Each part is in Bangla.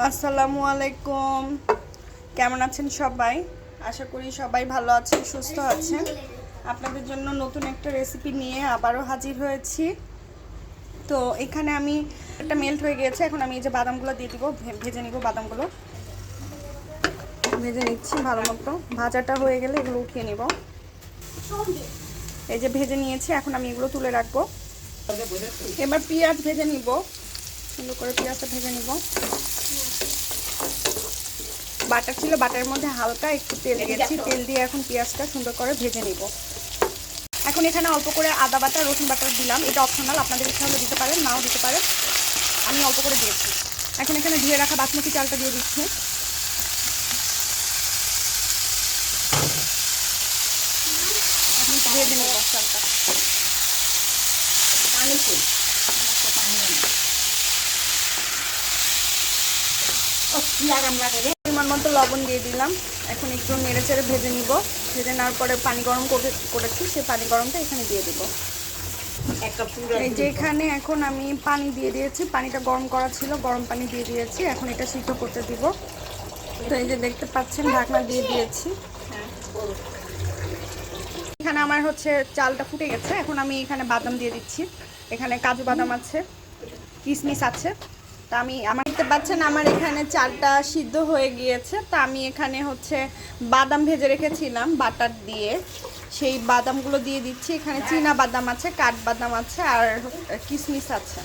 আসসালামু আলাইকুম। কেমন আছেন সবাই? আশা করি সবাই ভালো আছেন, সুস্থ আছেন। আপনাদের জন্য নতুন একটা রেসিপি নিয়ে আবারও হাজির হয়েছি। তো এখানে আমি একটা মেল্ট হয়ে গিয়েছে, এখন আমি এই যে বাদামগুলো দিয়ে দিব, ভেজে নিব। বাদামগুলো ভেজে নিচ্ছি ভালো মতো। ভাজাটা হয়ে গেলে এগুলো উঠিয়ে নিব। এই যে ভেজে নিয়েছি, এখন আমি এগুলো তুলে রাখবো। এবার পেঁয়াজ ভেজে নিব, সুন্দর করে পেঁয়াজটা ভেজে নিব। বাটার ছিল, বাটারের মধ্যে হালকা একটু তেল দিয়েছি, তেল দিয়ে এখন পেঁয়াজটা সুন্দর করে ভেজে নিব। এখন এখানে অল্প করে আদা বাটা, রসুন বাটা দিলাম, এটা অপশনাল, আপনাদের ইচ্ছা হলে দিতে পারেন, নাও দিতে পারেন। আমি অল্প করে দিয়েছি। এখন এখানে ধুয়ে রাখা বাসমতি চালটা দিয়ে দিচ্ছি। এখন ভেজে নেব চালটা। পরিমাণ মতো লবণ দিয়ে দিলাম। এখন একটু নেড়ে চেড়ে ভেজে নিব। ভেজে নেওয়ার পরে পানি গরম করেছি, সেই পানি গরমটা এখানে দিয়ে দিব। এই যে এখানে এখন আমি পানি দিয়ে দিয়েছি, পানিটা গরম করা ছিল, গরম পানি দিয়ে দিয়েছি। এখন এটা সিদ্ধ করতে দিব। তো এই যে দেখতে পাচ্ছেন, ঢাকনা দিয়ে দিয়েছি। এখানে আমার হচ্ছে চালটা ফুটে গেছে। এখন আমি এখানে বাদাম দিয়ে দিচ্ছি। এখানে কাজু বাদাম আছে, কিশমিশ আছে। তা আমার দেখতে পাচ্ছেন আমার এখানে চালটা সিদ্ধ হয়ে গিয়েছে। তা আমি এখানে হচ্ছে বাদাম ভেজে রেখেছিলাম বাটার দিয়ে, সেই বাদামগুলো দিয়ে দিচ্ছি। এখানে চীনা বাদাম আছে, কাঠবাদাম আছে, আর কিশমিশ আছে।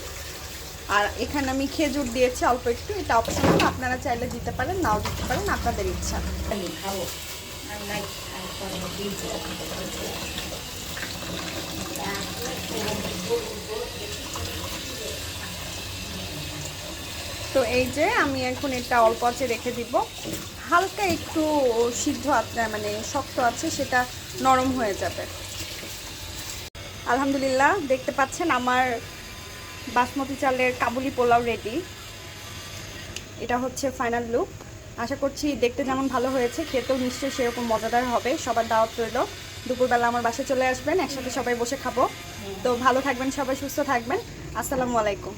আর এখানে আমি খেজুর দিয়েছি অল্প একটু, এটা অপশনাল, আপনারা চাইলে দিতে পারেন, নাও দিতে পারেন, আপনাদের ইচ্ছা। তো এই যে আমি এখন এটা অল্প আঁচে রেখে দিব। হালকা একটু সিদ্ধ মানে শক্ত আছে, সেটা নরম হয়ে যাবে। আলহামদুলিল্লাহ, দেখতে পাচ্ছেন আমার বাসমতি চালের কাবুলি পোলাও রেডি। এটা হচ্ছে ফাইনাল লুক। আশা করছি দেখতে যেমন ভালো হয়েছে, খেতেও নিশ্চয়ই সেরকম মজাদার হবে। সবার দাওয়াত রইল, দুপুরবেলা আমার বাসায় চলে আসবেন, একসাথে সবাই বসে খাবো। তো ভালো থাকবেন সবাই, সুস্থ থাকবেন। আসসালামু আলাইকুম।